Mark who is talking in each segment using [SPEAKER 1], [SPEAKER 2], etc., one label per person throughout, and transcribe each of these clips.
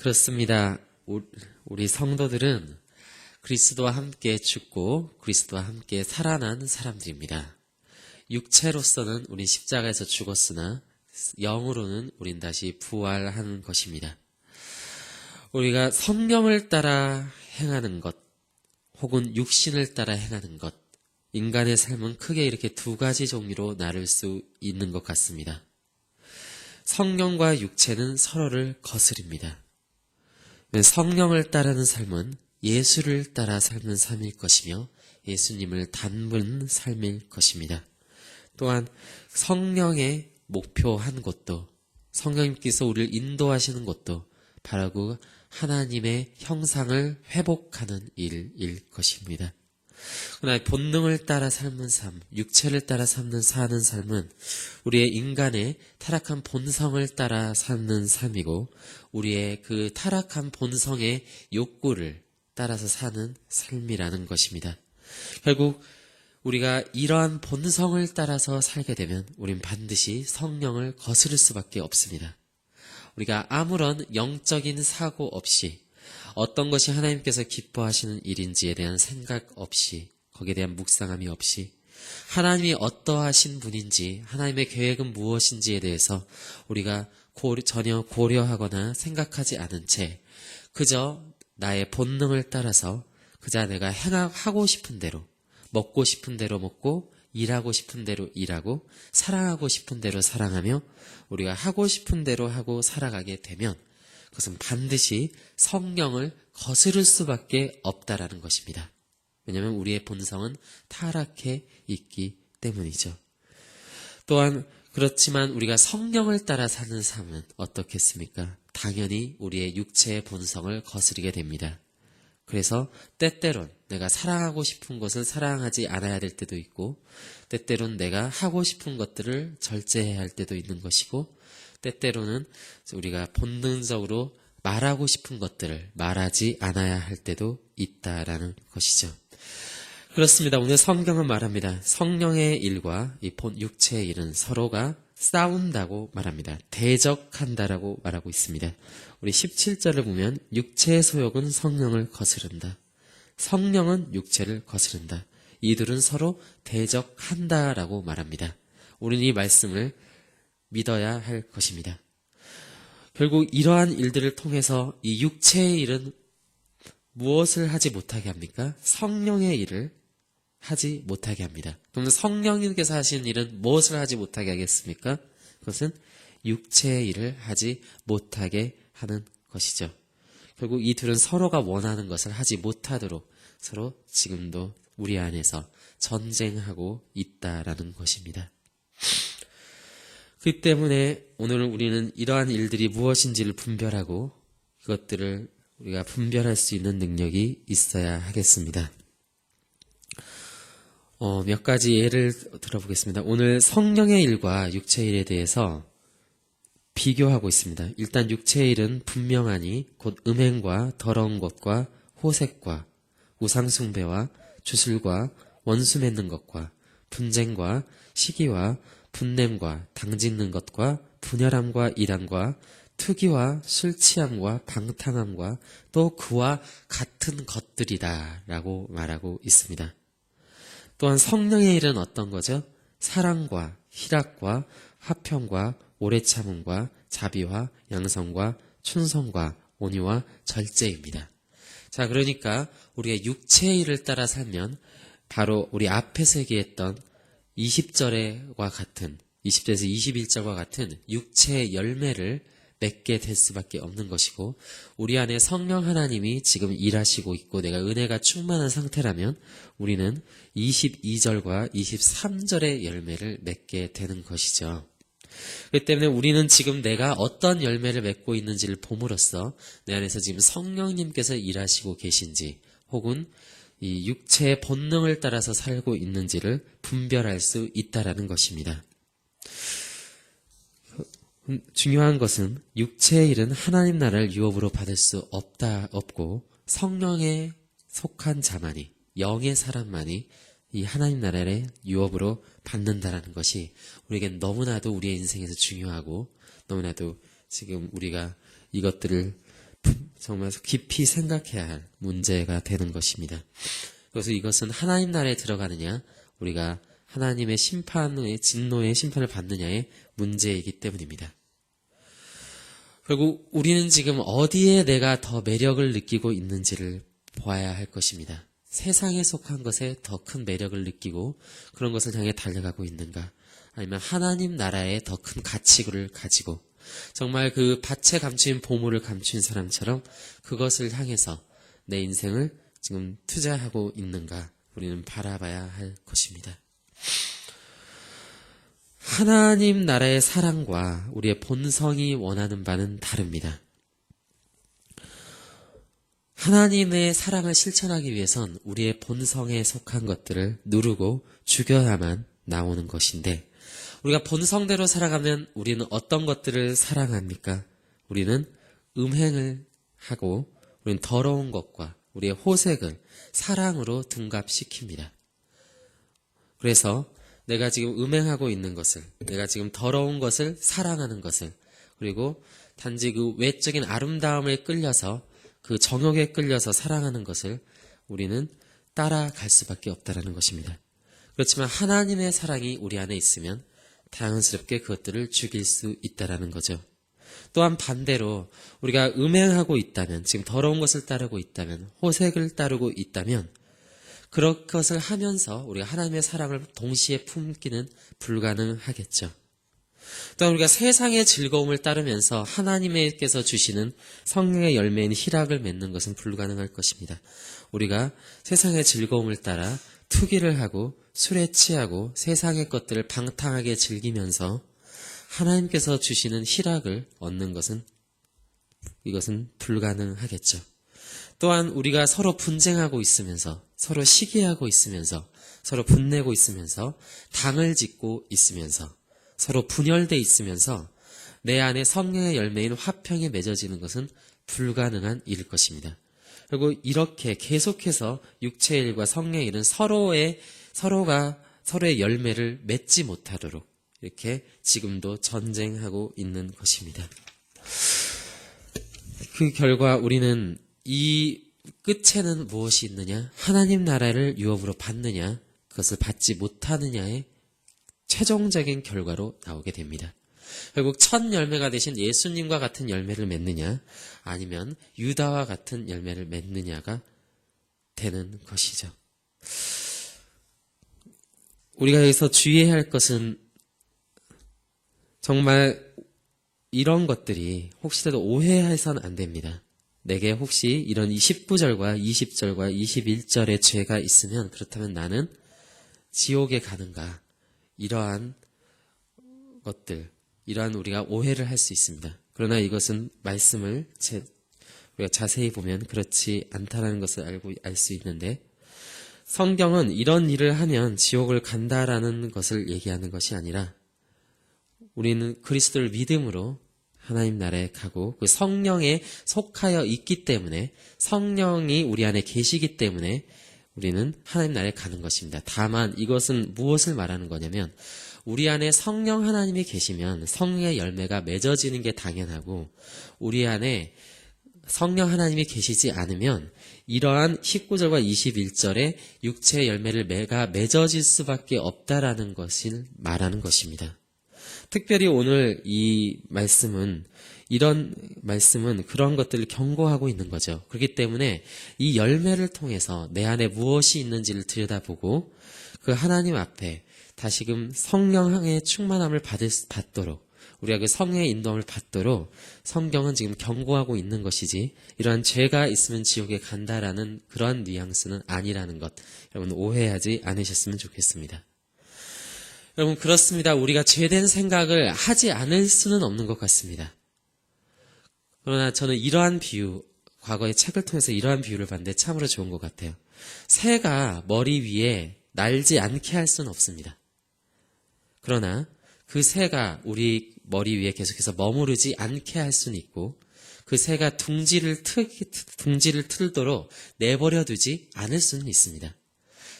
[SPEAKER 1] 그렇습니다. 우리 성도들은 그리스도와 함께 죽고 그리스도와 함께 살아난 사람들입니다. 육체로서는 우린 십자가에서 죽었으나 영으로는 우린 다시 부활하는 것입니다. 우리가 성령을 따라 행하는 것 혹은 육신을 따라 행하는 것, 인간의 삶은 크게 이렇게 두 가지 종류로 나눌 수 있는 것 같습니다. 성령과 육체는 서로를 거스립니다. 성령을 따르는 삶은 예수를 따라 삶는 삶일 것이며 예수님을 닮은 삶일 것입니다. 또한 성령의 목표한 것도, 성령님께서 우리를 인도하시는 것도 바로 그 하나님의 형상을 회복하는 일일 것입니다. 그러나 본능을 따라 삶는 삶, 육체를 따라 사는 삶은 우리의 인간의 타락한 본성을 따라 사는 삶이고 우리의 그 타락한 본성의 욕구를 따라서 사는 삶이라는 것입니다. 결국 우리가 이러한 본성을 따라서 살게 되면 우린 반드시 성령을 거스를 수밖에 없습니다. 우리가 아무런 영적인 사고 없이 어떤 것이 하나님께서 기뻐하시는 일인지에 대한 생각 없이, 거기에 대한 묵상함이 없이, 하나님이 어떠하신 분인지, 하나님의 계획은 무엇인지에 대해서 우리가 전혀 고려하거나 생각하지 않은 채 그저 나의 본능을 따라서 그저 내가 하고 싶은 대로, 먹고 싶은 대로 먹고 일하고 싶은 대로 일하고 사랑하고 싶은 대로 사랑하며 우리가 하고 싶은 대로 하고 살아가게 되면 그것은 반드시 성령을 거스를 수밖에 없다라는 것입니다. 왜냐하면 우리의 본성은 타락해 있기 때문이죠. 또한 그렇지만 우리가 성령을 따라 사는 삶은 어떻겠습니까? 당연히 우리의 육체의 본성을 거스르게 됩니다. 그래서 때때론 내가 사랑하고 싶은 것을 사랑하지 않아야 될 때도 있고 때때론 내가 하고 싶은 것들을 절제해야 할 때도 있는 것이고 때때로는 우리가 본능적으로 말하고 싶은 것들을 말하지 않아야 할 때도 있다라는 것이죠. 그렇습니다. 오늘 성경은 말합니다. 성령의 일과 이 육체의 일은 서로가 싸운다고 말합니다. 대적한다라고 말하고 있습니다. 우리 17절을 보면 육체의 소욕은 성령을 거스른다. 성령은 육체를 거스른다. 이들은 서로 대적한다라고 말합니다. 우리는 이 말씀을 믿어야 할 것입니다. 결국 이러한 일들을 통해서 이 육체의 일은 무엇을 하지 못하게 합니까? 성령의 일을 하지 못하게 합니다. 그럼 성령님께서 하시는 일은 무엇을 하지 못하게 하겠습니까? 그것은 육체의 일을 하지 못하게 하는 것이죠. 결국 이 둘은 서로가 원하는 것을 하지 못하도록 서로 지금도 우리 안에서 전쟁하고 있다라는 것입니다. 그렇기 때문에 오늘 우리는 이러한 일들이 무엇인지를 분별하고 그것들을 우리가 분별할 수 있는 능력이 있어야 하겠습니다. 몇 가지 예를 들어보겠습니다. 오늘 성령의 일과 육체의 일에 대해서 비교하고 있습니다. 일단 육체의 일은 분명하니 곧 음행과 더러운 것과 호색과 우상숭배와 주술과 원수 맺는 것과 분쟁과 시기와 분냄과 당짓는 것과 분열함과 이단과 투기와 술 취함과 방탕함과 또 그와 같은 것들이다 라고 말하고 있습니다. 또한 성령의 일은 어떤 거죠? 사랑과 희락과 화평과 오래 참음과 자비와 양성과 충성과 온유와 절제입니다. 자, 그러니까 우리가 육체의 일을 따라 살면 바로 우리 앞에서 얘기했던 20절과 같은 20절에서 21절과 같은 육체의 열매를 맺게 될 수밖에 없는 것이고 우리 안에 성령 하나님이 지금 일하시고 있고 내가 은혜가 충만한 상태라면 우리는 22절과 23절의 열매를 맺게 되는 것이죠. 그렇기 때문에 우리는 지금 내가 어떤 열매를 맺고 있는지를 봄으로써 내 안에서 지금 성령님께서 일하시고 계신지 혹은 이 육체의 본능을 따라서 살고 있는지를 분별할 수 있다라는 것입니다. 중요한 것은 육체의 일은 하나님 나라를 유업으로 받을 수 없고 성령에 속한 자만이 영의 사람만이 이 하나님 나라를 유업으로 받는다라는 것이 우리에겐 너무나도 우리의 인생에서 중요하고 너무나도 지금 우리가 이것들을 정말 깊이 생각해야 할 문제가 되는 것입니다. 그래서 이것은 하나님 나라에 들어가느냐, 우리가 하나님의 진노의 심판을 받느냐의 문제이기 때문입니다. 결국 우리는 지금 어디에 내가 더 매력을 느끼고 있는지를 보아야 할 것입니다. 세상에 속한 것에 더 큰 매력을 느끼고 그런 것을 향해 달려가고 있는가, 아니면 하나님 나라에 더 큰 가치를 가지고 정말 그 밭에 감추인 보물을 감춘 사람처럼 그것을 향해서 내 인생을 지금 투자하고 있는가, 우리는 바라봐야 할 것입니다. 하나님 나라의 사랑과 우리의 본성이 원하는 바는 다릅니다. 하나님의 사랑을 실천하기 위해선 우리의 본성에 속한 것들을 누르고 죽여야만 나오는 것인데, 우리가 본성대로 살아가면 우리는 어떤 것들을 사랑합니까? 우리는 음행을 하고 우리는 더러운 것과 우리의 호색을 사랑으로 둔갑시킵니다. 그래서 내가 지금 음행하고 있는 것을, 내가 지금 더러운 것을 사랑하는 것을, 그리고 단지 그 외적인 아름다움에 끌려서 그 정욕에 끌려서 사랑하는 것을 우리는 따라갈 수밖에 없다는 것입니다. 그렇지만 하나님의 사랑이 우리 안에 있으면 자연스럽게 그것들을 죽일 수 있다는 거죠. 또한 반대로 우리가 음행하고 있다면, 지금 더러운 것을 따르고 있다면, 호색을 따르고 있다면, 그런 것을 하면서 우리가 하나님의 사랑을 동시에 품기는 불가능하겠죠. 또한 우리가 세상의 즐거움을 따르면서 하나님께서 주시는 성령의 열매인 희락을 맺는 것은 불가능할 것입니다. 우리가 세상의 즐거움을 따라 투기를 하고 술에 취하고 세상의 것들을 방탕하게 즐기면서 하나님께서 주시는 희락을 얻는 것은, 이것은 불가능하겠죠. 또한 우리가 서로 분쟁하고 있으면서, 서로 시기하고 있으면서, 서로 분내고 있으면서, 당을 짓고 있으면서, 서로 분열돼 있으면서 내 안에 성령의 열매인 화평이 맺어지는 것은 불가능한 일일 것입니다. 그리고 이렇게 계속해서 육체의 일과 성령의 일은 서로가 서로의 열매를 맺지 못하도록 이렇게 지금도 전쟁하고 있는 것입니다. 그 결과 우리는 이 끝에는 무엇이 있느냐? 하나님 나라를 유업으로 받느냐, 그것을 받지 못하느냐의 최종적인 결과로 나오게 됩니다. 결국 첫 열매가 되신 예수님과 같은 열매를 맺느냐, 아니면 유다와 같은 열매를 맺느냐가 되는 것이죠. 우리가 여기서 주의해야 할 것은, 정말 이런 것들이 혹시라도 오해해서는 안 됩니다. 내게 혹시 이런 19절과 20절과 21절의 죄가 있으면, 그렇다면 나는 지옥에 가는가, 이러한 것들, 이러한 우리가 오해를 할 수 있습니다. 그러나 이것은 말씀을 우리가 자세히 보면 그렇지 않다는 것을 알 수 있는데, 성경은 이런 일을 하면 지옥을 간다라는 것을 얘기하는 것이 아니라, 우리는 그리스도를 믿음으로 하나님 나라에 가고 그 성령에 속하여 있기 때문에, 성령이 우리 안에 계시기 때문에 우리는 하나님 나라에 가는 것입니다. 다만 이것은 무엇을 말하는 거냐면, 우리 안에 성령 하나님이 계시면 성령의 열매가 맺어지는 게 당연하고, 우리 안에 성령 하나님이 계시지 않으면 이러한 19절과 21절에 육체의 열매를 맺어질 수밖에 없다라는 것을 말하는 것입니다. 특별히 오늘 이런 말씀은 그런 것들을 경고하고 있는 거죠. 그렇기 때문에 이 열매를 통해서 내 안에 무엇이 있는지를 들여다보고 그 하나님 앞에 다시금 성령의 충만함을 받도록, 우리가 그 성령의 인도함을 받도록 성경은 지금 경고하고 있는 것이지, 이러한 죄가 있으면 지옥에 간다라는 그러한 뉘앙스는 아니라는 것, 여러분 오해하지 않으셨으면 좋겠습니다. 여러분, 그렇습니다. 우리가 죄된 생각을 하지 않을 수는 없는 것 같습니다. 그러나 저는 이러한 비유, 과거의 책을 통해서 이러한 비유를 봤는데 참으로 좋은 것 같아요. 새가 머리 위에 날지 않게 할 수는 없습니다. 그러나 그 새가 우리 머리 위에 계속해서 머무르지 않게 할 수는 있고, 그 새가 둥지를 틀도록 내버려 두지 않을 수는 있습니다.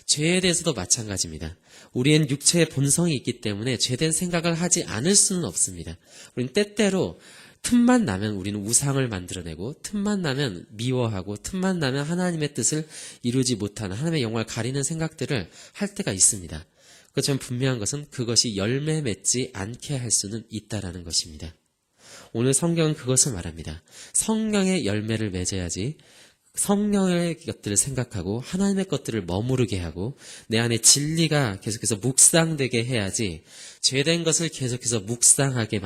[SPEAKER 1] 죄에 대해서도 마찬가지입니다. 우리는 육체의 본성이 있기 때문에 죄된 생각을 하지 않을 수는 없습니다. 우리는 때때로 틈만 나면 우리는 우상을 만들어내고 틈만 나면 미워하고 틈만 나면 하나님의 뜻을 이루지 못하는 하나님의 영광을 가리는 생각들을 할 때가 있습니다. 그렇지만 분명한 것은 그것이 열매 맺지 않게 할 수는 있다라는 것입니다. 오늘 성경은 그것을 말합니다. 성령의 열매를 맺어야지 성령의 것들을 생각하고 하나님의 것들을 머무르게 하고 내 안에 진리가 계속해서 묵상되게 해야지 죄된 것을 계속해서 묵상하게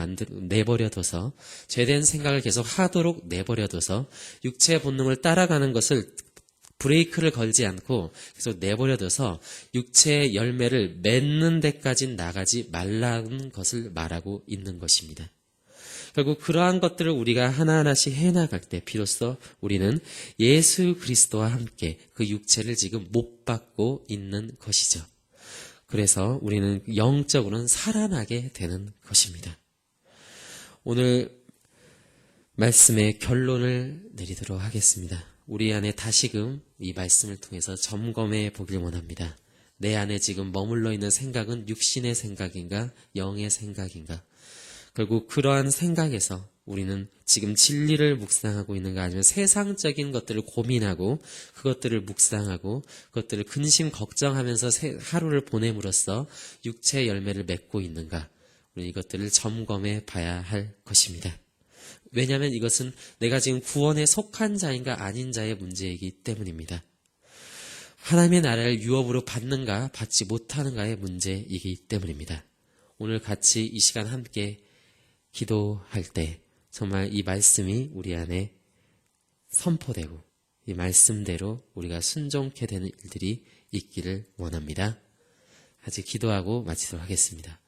[SPEAKER 1] 내버려둬서 죄된 생각을 계속 하도록 내버려둬서 육체의 본능을 따라가는 것을 브레이크를 걸지 않고 계속 내버려둬서 육체의 열매를 맺는 데까지 나가지 말라는 것을 말하고 있는 것입니다. 결국 그러한 것들을 우리가 하나하나씩 해나갈 때 비로소 우리는 예수 그리스도와 함께 그 육체를 지금 못 받고 있는 것이죠. 그래서 우리는 영적으로는 살아나게 되는 것입니다. 오늘 말씀의 결론을 내리도록 하겠습니다. 우리 안에 다시금 이 말씀을 통해서 점검해 보길 원합니다. 내 안에 지금 머물러 있는 생각은 육신의 생각인가 영의 생각인가? 결국 그러한 생각에서 우리는 지금 진리를 묵상하고 있는가 아니면 세상적인 것들을 고민하고 그것들을 묵상하고 그것들을 근심 걱정하면서 하루를 보냄으로써 육체의 열매를 맺고 있는가? 우리 이것들을 점검해 봐야 할 것입니다. 왜냐하면 이것은 내가 지금 구원에 속한 자인가 아닌 자의 문제이기 때문입니다. 하나님의 나라를 유업으로 받는가 받지 못하는가의 문제이기 때문입니다. 오늘 같이 이 시간 함께 기도할 때 정말 이 말씀이 우리 안에 선포되고 이 말씀대로 우리가 순종케 되는 일들이 있기를 원합니다. 아직 기도하고 마치도록 하겠습니다.